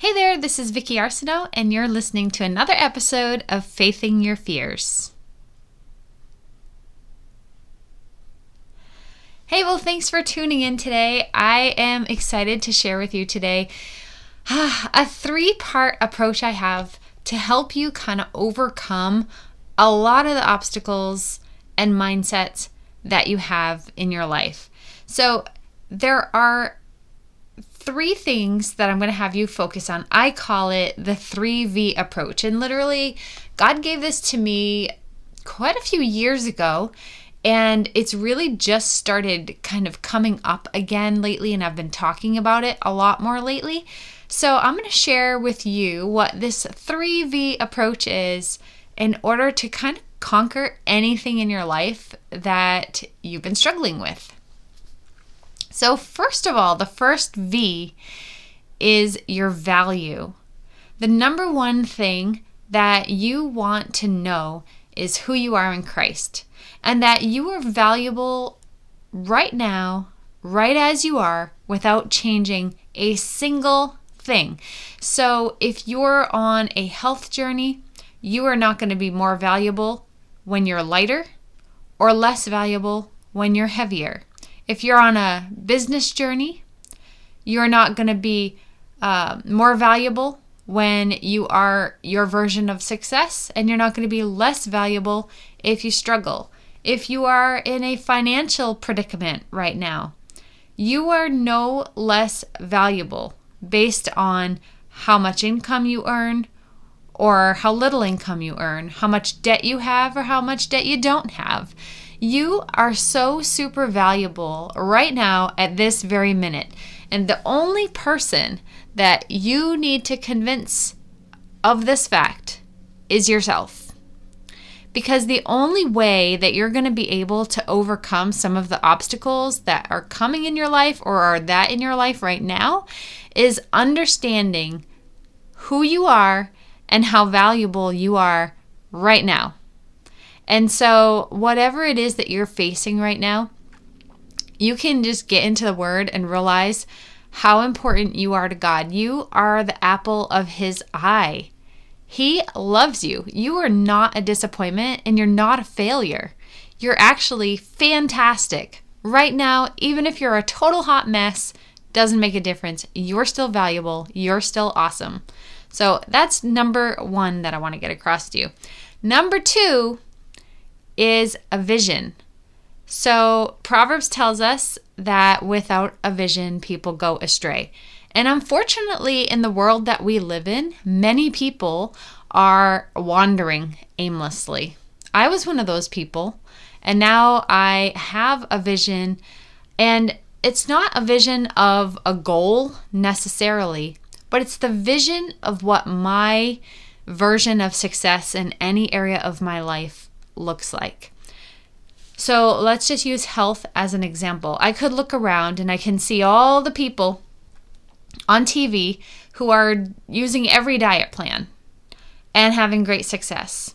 Hey there, this is Vicky Arsenault, and you're listening to another episode of Facing Your Fears. Hey, well, thanks for tuning in today. I am excited to share with you today a three-part approach I have to help you kind of overcome a lot of the obstacles and mindsets that you have in your life. So there are three things that I'm going to have you focus on. I call it the 3V approach. And literally, God gave this to me quite a few years ago. And it's really just started kind of coming up again lately. And I've been talking about it a lot more lately. So I'm going to share with you what this 3V approach is in order to kind of conquer anything in your life that you've been struggling with. So first of all, the first V is your value. The number one thing that you want to know is who you are in Christ, and that you are valuable right now, right as you are, without changing a single thing. So if you're on a health journey, you are not going to be more valuable when you're lighter or less valuable when you're heavier. If you're on a business journey, you're not going to be more valuable when you are your version of success, and you're not going to be less valuable if you struggle. If you are in a financial predicament right now, you are no less valuable based on how much income you earn or how little income you earn, how much debt you have or how much debt you don't have. You are so super valuable right now at this very minute. And the only person that you need to convince of this fact is yourself. Because the only way that you're going to be able to overcome some of the obstacles that are coming in your life or are that in your life right now is understanding who you are and how valuable you are right now. And so whatever it is that you're facing right now, you can just get into the Word and realize how important you are to God. You are the apple of His eye. He loves you. You are not a disappointment and you're not a failure. You're actually fantastic. Right now, even if you're a total hot mess, doesn't make a difference. You're still valuable. You're still awesome. So that's number one that I want to get across to you. Number two is a vision. So Proverbs tells us that without a vision, people go astray. And unfortunately, in the world that we live in, many people are wandering aimlessly. I was one of those people, and now I have a vision, and it's not a vision of a goal necessarily, but it's the vision of what my version of success in any area of my life looks like. So let's just use health as an example. I could look around and I can see all the people on TV who are using every diet plan and having great success.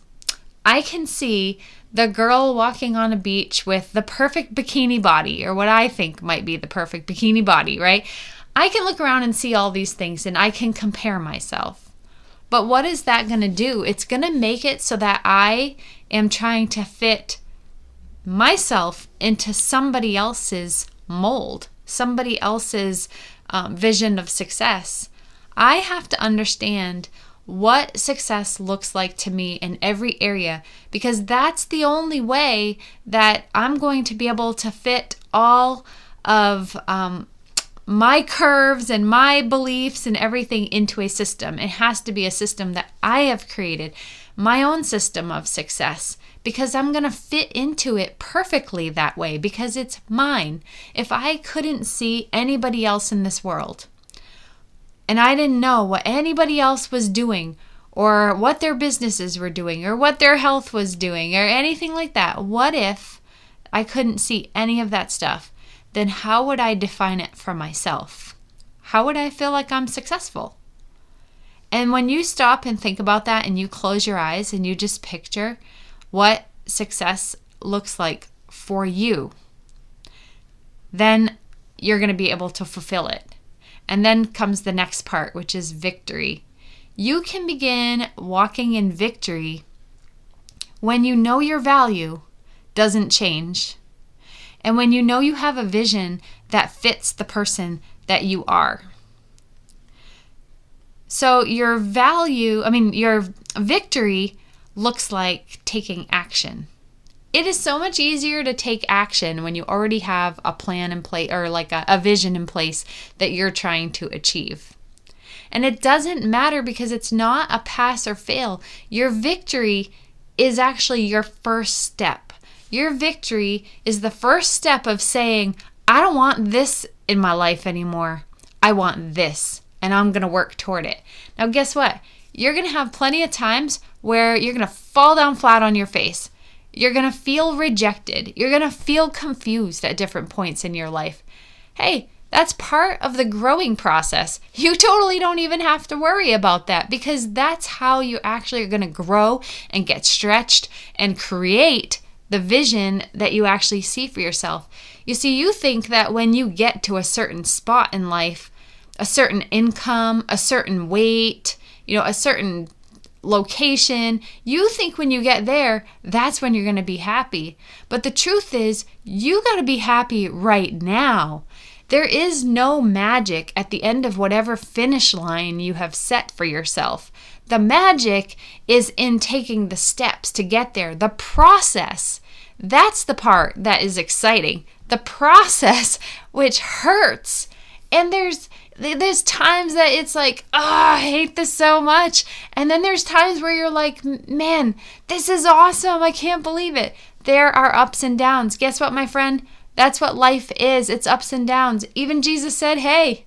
I can see the girl walking on a beach with the perfect bikini body, or what I think might be the perfect bikini body, right? I can look around and see all these things and I can compare myself. But what is that going to do? It's going to make it so that I am trying to fit myself into somebody else's mold, somebody else's vision of success. I have to understand what success looks like to me in every area, because that's the only way that I'm going to be able to fit all of my curves and my beliefs and everything into a system. It has to be a system that I have created, my own system of success, because I'm going to fit into it perfectly that way because it's mine. If I couldn't see anybody else in this world and I didn't know what anybody else was doing or what their businesses were doing or what their health was doing or anything like that, what if I couldn't see any of that stuff? Then how would I define it for myself? How would I feel like I'm successful? And when you stop and think about that and you close your eyes and you just picture what success looks like for you, then you're going to be able to fulfill it. And then comes the next part, which is victory. You can begin walking in victory when you know your value doesn't change. And when you know you have a vision that fits the person that you are. So your victory looks like taking action. It is so much easier to take action when you already have a plan in place, or like a vision in place that you're trying to achieve. And it doesn't matter because it's not a pass or fail. Your victory is actually your first step. Your victory is the first step of saying, I don't want this in my life anymore. I want this, and I'm going to work toward it. Now, guess what? You're going to have plenty of times where you're going to fall down flat on your face. You're going to feel rejected. You're going to feel confused at different points in your life. Hey, that's part of the growing process. You totally don't even have to worry about that because that's how you actually are going to grow and get stretched and create the vision that you actually see for yourself. You see, you think that when you get to a certain spot in life, a certain income, a certain weight, a certain location, you think when you get there, that's when you're going to be happy. But the truth is, you got to be happy right now. There is no magic at the end of whatever finish line you have set for yourself. The magic is in taking the steps to get there. The process, that's the part that is exciting. The process, which hurts. And there's times that it's like, I hate this so much. And then there's times where you're like, man, this is awesome. I can't believe it. There are ups and downs. Guess what, my friend? That's what life is. It's ups and downs. Even Jesus said, hey,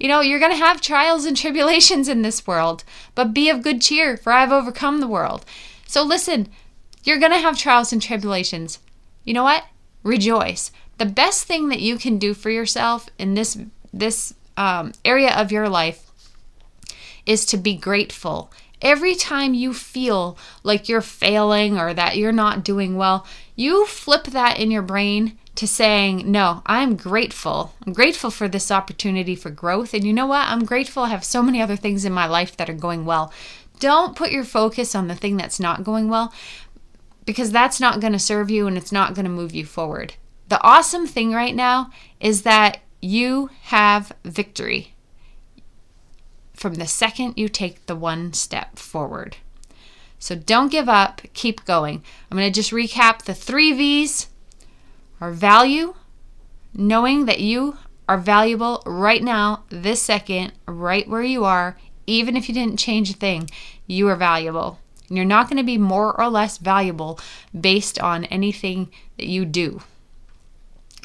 you're going to have trials and tribulations in this world, but be of good cheer, for I've overcome the world. So listen, you're going to have trials and tribulations. You know what? Rejoice. The best thing that you can do for yourself in this area of your life is to be grateful. Every time you feel like you're failing or that you're not doing well, you flip that in your brain to saying, no, I'm grateful. I'm grateful for this opportunity for growth. And you know what? I'm grateful I have so many other things in my life that are going well. Don't put your focus on the thing that's not going well, because that's not going to serve you and it's not going to move you forward. The awesome thing right now is that you have victory from the second you take the one step forward. So don't give up. Keep going. I'm going to just recap the 3 V's. Our value, knowing that you are valuable right now, this second, right where you are, even if you didn't change a thing, you are valuable. And you're not going to be more or less valuable based on anything that you do.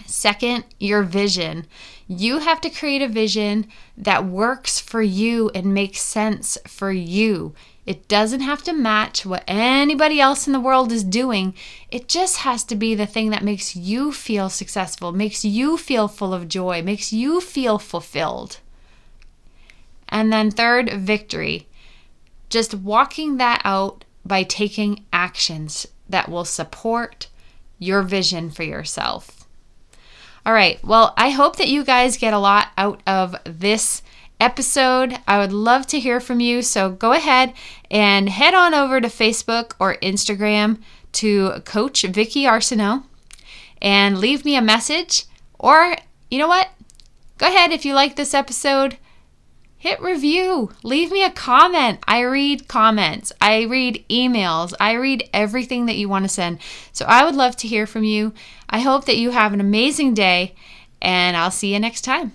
Second, your vision. You have to create a vision that works for you and makes sense for you. It doesn't have to match what anybody else in the world is doing. It just has to be the thing that makes you feel successful, makes you feel full of joy, makes you feel fulfilled. And then third, victory. Just walking that out by taking actions that will support your vision for yourself. All right, well, I hope that you guys get a lot out of this episode. I would love to hear from you. So go ahead and head on over to Facebook or Instagram to Coach Vicki Arsenault and leave me a message. Or you know what? Go ahead, if you like this episode, hit review. Leave me a comment. I read comments. I read emails. I read everything that you want to send. So I would love to hear from you. I hope that you have an amazing day, and I'll see you next time.